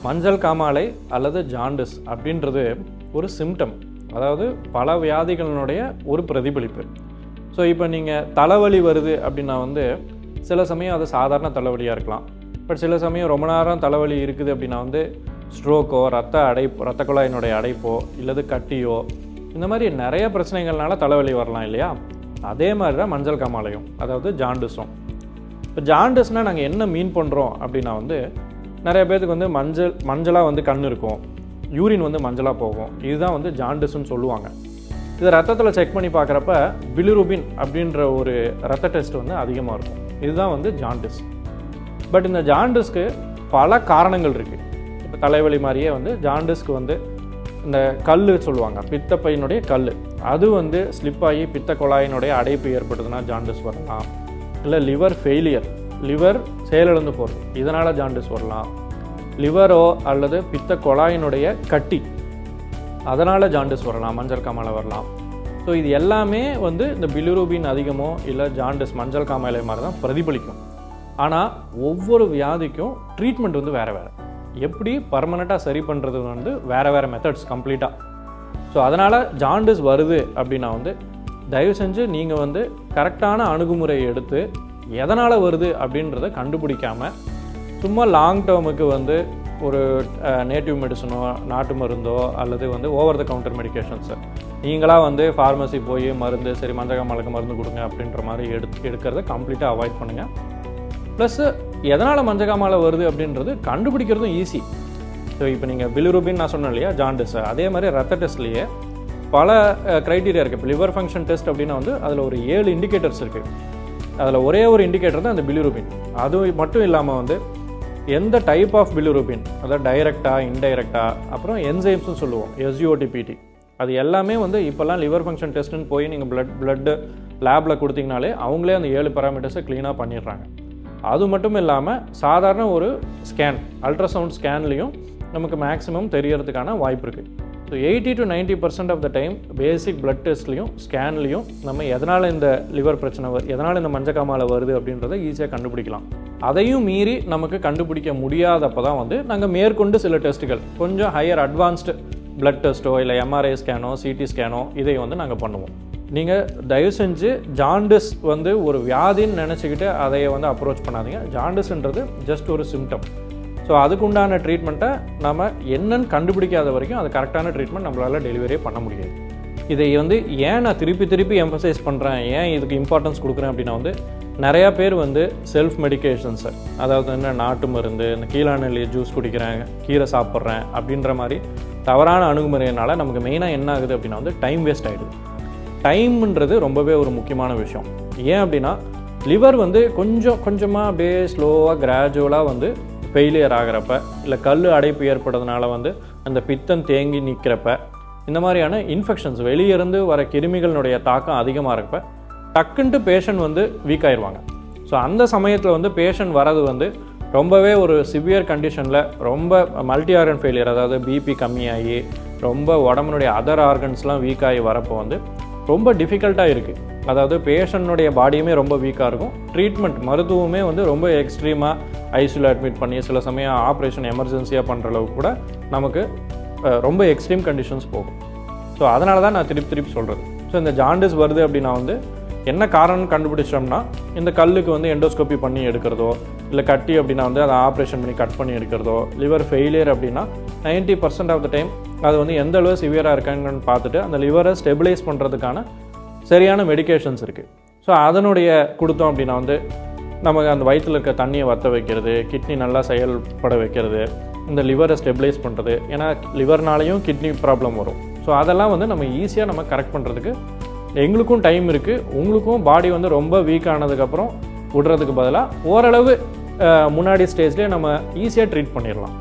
மஞ்சள் காமாலை அல்லது ஜாண்டிஸ் அப்படின்றது ஒரு சிம்டம், அதாவது பல வியாதிகளினுடைய ஒரு பிரதிபலிப்பு. ஸோ இப்போ நீங்கள் தலைவலி வருது அப்படின்னா சில சமயம் அது சாதாரண தலைவலியாக இருக்கலாம். பட் சில சமயம் ரொம்ப நேரம் தலைவலி இருக்குது அப்படின்னா ஸ்ட்ரோக்கோ, ரத்த குழாயினுடைய அடைப்போ இல்லது கட்டியோ, இந்த மாதிரி நிறைய பிரச்சனைகள்னால தலைவலி வரலாம் இல்லையா? அதே மாதிரி தான் மஞ்சள் காமாலையும், அதாவது ஜாண்டிஸும். இப்போ ஜாண்டிஸ்னால் நாங்கள் என்ன மீன் பண்ணுறோம் அப்படின்னா நிறைய பேருக்கு மஞ்சளாக கண் இருக்கும், யூரின் மஞ்சளாக போகும். இதுதான் ஜாண்டிஸ்ன்னு சொல்லுவாங்க. இது ரத்தத்தில் செக் பண்ணி பார்க்குறப்ப பிலிருபின் அப்படின்ற ஒரு ரத்த டெஸ்ட் அதிகமாக இருக்கும். இதுதான் ஜாண்டிஸ். பட் இந்த ஜாண்டிஸ்க்கு பல காரணங்கள் இருக்குது. இப்போ தலைவலி மாதிரியே ஜாண்டிஸ்க்கு இந்த கல் சொல்லுவாங்க, பித்தப்பையினுடைய கல், அது ஸ்லிப் ஆகி பித்த குழாயினுடைய அடைப்பு ஏற்படுதுன்னா ஜாண்டிஸ் வரலாம். இல்லை லிவர் ஃபெயிலியர், லிவர் செயலிழந்து போகிறது, இதனால் ஜாண்டிஸ் வரலாம். லிவரோ அல்லது பித்த குழாயினுடைய கட்டி, அதனால் ஜாண்டிஸ் வரலாம், மஞ்சள் காமாலை வரலாம். ஸோ இது எல்லாமே இந்த பிலிருபின் அதிகமோ இல்லை ஜாண்டிஸ் மஞ்சள் காமாலை மாதிரி தான் பிரதிபலிக்கும். ஆனால் ஒவ்வொரு வியாதிக்கும் ட்ரீட்மெண்ட் வேறு வேறு. எப்படி பர்மனெண்ட்டாக சரி பண்ணுறது வேறு வேறு மெத்தட்ஸ் கம்ப்ளீட்டாக. ஸோ அதனால் ஜாண்டிஸ் வருது அப்படின்னா தயவு செஞ்சு நீங்கள் கரெக்டான அணுகுமுறையை எடுத்து எதனால் வருது அப்படின்றத கண்டுபிடிக்காமல் சும்மா லாங் டேர்முக்கு ஒரு நேட்டிவ் மெடிசனோ நாட்டு மருந்தோ அல்லது ஓவர் த கவுண்டர் மெடிக்கேஷன்ஸு நீங்களாக ஃபார்மசி போய் மருந்து சரி மஞ்சள் காமாலைக்கு மருந்து கொடுங்க அப்படின்ற மாதிரி எடுக்கிறத கம்ப்ளீட்டாக அவாய்ட் பண்ணுங்கள். ப்ளஸ் எதனால் மஞ்சள் காமாலை வருது அப்படின்றது கண்டுபிடிக்கிறதும் ஈஸி. ஸோ இப்போ நீங்கள் பிலிருபின் நான் சொன்னேன் இல்லையா, ஜாண்டிஸ், அதே மாதிரி ரத்த டெஸ்ட்லேயே பல க்ரைட்டீரியா இருக்குது. இப்போ லிவர் ஃபங்க்ஷன் டெஸ்ட் அப்படின்னா அதில் ஒரு 7 இண்டிகேட்டர்ஸ் இருக்குது. அதில் ஒரே ஒரு இண்டிகேட்டர் தான் அந்த பிலிருபின். அது மட்டும் இல்லாமல் எந்த டைப் ஆஃப் பிலிருபின், அதாவது டைரெக்டாக இன்டைரக்டாக, அப்புறம் என்சைம்ஸ்னு சொல்லுவோம், SGOTPT, அது எல்லாமே இப்போல்லாம் லிவர் ஃபங்க்ஷன் டெஸ்ட்டுன்னு போய் நீங்கள் பிளட்டு லேபில் கொடுத்தீங்கனாலே அவங்களே அந்த 7 பேராமீட்டர்ஸை க்ளீனாக பண்ணிடுறாங்க. அது மட்டும் இல்லாமல் சாதாரண ஒரு ஸ்கேன், அல்ட்ராசவுண்ட் ஸ்கேன்லேயும் நமக்கு மேக்ஸிமம் தெரியறதுக்கான வாய்ப்பு இருக்குது. So 80 to 90% of the time basic blood டெஸ்ட்லையும் ஸ்கேன்லேயும் நம்ம எதனால் இந்த லிவர் பிரச்சனை எதனால் இந்த மஞ்சள் காமாலை வருது அப்படின்றத ஈஸியாக கண்டுபிடிக்கலாம். அதையும் மீறி நமக்கு கண்டுபிடிக்க முடியாதப்போ தான் நாங்கள் மேற்கொண்டு சில டெஸ்ட்டுகள் கொஞ்சம் ஹையர் அட்வான்ஸ்டு பிளட் டெஸ்ட்டோ இல்லை MRI ஸ்கேனோ CT ஸ்கேனோ இதை நாங்கள் பண்ணுவோம். நீங்கள் தயவு செஞ்சு ஜாண்டிஸ் ஒரு வியாதின்னு நினச்சிக்கிட்டு அதை அப்ரோச் பண்ணாதீங்க. ஜாண்டிஸ்ன்றது ஜஸ்ட் ஒரு சிம்டம். ஸோ அதுக்குண்டான ட்ரீட்மெண்ட்டை நம்ம என்னன்னு கண்டுபிடிக்காத வரைக்கும் அது கரெக்டான ட்ரீட்மெண்ட் நம்மளால் டெலிவரியே பண்ண முடியாது. இதை ஏன் நான் திருப்பி எம்பசைஸ் பண்ணுறேன், ஏன் இதுக்கு இம்பார்ட்டன்ஸ் கொடுக்குறேன் அப்படின்னா நிறையா பேர் செல்ஃப் மெடிக்கேஷன்ஸை, அதாவது நாட்டு மருந்து, இந்த கீழாநெல்லி ஜூஸ் குடிக்கிறேன், கீரை சாப்பிட்றேன் அப்படின்ற மாதிரி தவறான அணுகுமுறையினால் நமக்கு மெயினாக என்ன ஆகுது அப்படின்னா டைம் வேஸ்ட் ஆகிடுது. டைம்ன்றது ரொம்பவே ஒரு முக்கியமான விஷயம். ஏன் அப்படின்னா லிவர் கொஞ்சம் கொஞ்சமாக அப்படியே ஸ்லோவாக கிராஜுவலாக ஃபெயிலியர் ஆகிறப்ப, இல்லை கல் அடைப்பு ஏற்படுறதுனால அந்த பித்தம் தேங்கி நிற்கிறப்ப, இந்த மாதிரியான இன்ஃபெக்ஷன்ஸ் வெளியிருந்து வர கிருமிகளினுடைய தாக்கம் அதிகமாக இருக்கப்ப டக்குன்ட்டு பேஷண்ட் வீக் ஆயிடுவாங்க. ஸோ அந்த சமயத்தில் பேஷண்ட் வரது ரொம்பவே ஒரு சிவியர் கண்டிஷனில், ரொம்ப மல்டி ஆர்கன் ஃபெயிலியர், அதாவது பிபி கம்மியாகி ரொம்ப உடம்புனுடைய அதர் ஆர்கன்ஸ்லாம் வீக் ஆகி வரப்போ ரொம்ப டிஃபிகல்ட்டாக இருக்குது. அதாவது பேஷண்ட்டுடைய பாடியுமே ரொம்ப வீக்காக இருக்கும். ட்ரீட்மெண்ட் மருத்துவமே ரொம்ப எக்ஸ்ட்ரீமாக ஐசியூவில் அட்மிட் பண்ணி சில சமயம் ஆப்ரேஷன் எமர்ஜென்சியாக பண்ணுற அளவுக்கு கூட நமக்கு ரொம்ப எக்ஸ்ட்ரீம் கண்டிஷன்ஸ் போகும். ஸோ அதனால தான் நான் திருப்பி சொல்கிறது. ஸோ இந்த ஜாண்டிஸ் வருது அப்படின்னா என்ன காரணம்னு கண்டுபிடிச்சோம்னா இந்த கல்லுக்கு எண்டோஸ்கோப்பி பண்ணி எடுக்கிறதோ, இல்லை கட்டி அப்படின்னா அதை ஆப்ரேஷன் பண்ணி கட் பண்ணி எடுக்கிறதோ, லிவர் ஃபெயிலியர் அப்படின்னா 90% ஆஃப் த டைம் அது எந்த அளவு சிவியராக இருக்காங்கன்னு பார்த்துட்டு அந்த லிவரை ஸ்டெபிலைஸ் பண்ணுறதுக்கான சரியான மெடிக்கேஷன்ஸ் இருக்குது. ஸோ அதனுடைய கொடுத்தோம் அப்படின்னா நமக்கு அந்த வயிற்றில் இருக்க தண்ணியை வற்ற வைக்கிறது, கிட்னி நல்லா செயல்பட வைக்கிறது, இந்த லிவரை ஸ்டெபிலைஸ் பண்ணுறது. ஏன்னா லிவர்னாலையும் கிட்னி ப்ராப்ளம் வரும். ஸோ அதெல்லாம் நம்ம ஈஸியாக நம்ம கரெக்ட் பண்ணுறதுக்கு எங்களுக்கும் டைம் இருக்குது. உங்களுக்கும் பாடி ரொம்ப வீக் ஆனதுக்கப்புறம் விடுறதுக்கு பதிலாக ஓரளவு முன்னாடி ஸ்டேஜ்லேயே நம்ம ஈஸியாக ட்ரீட் பண்ணிடலாம்.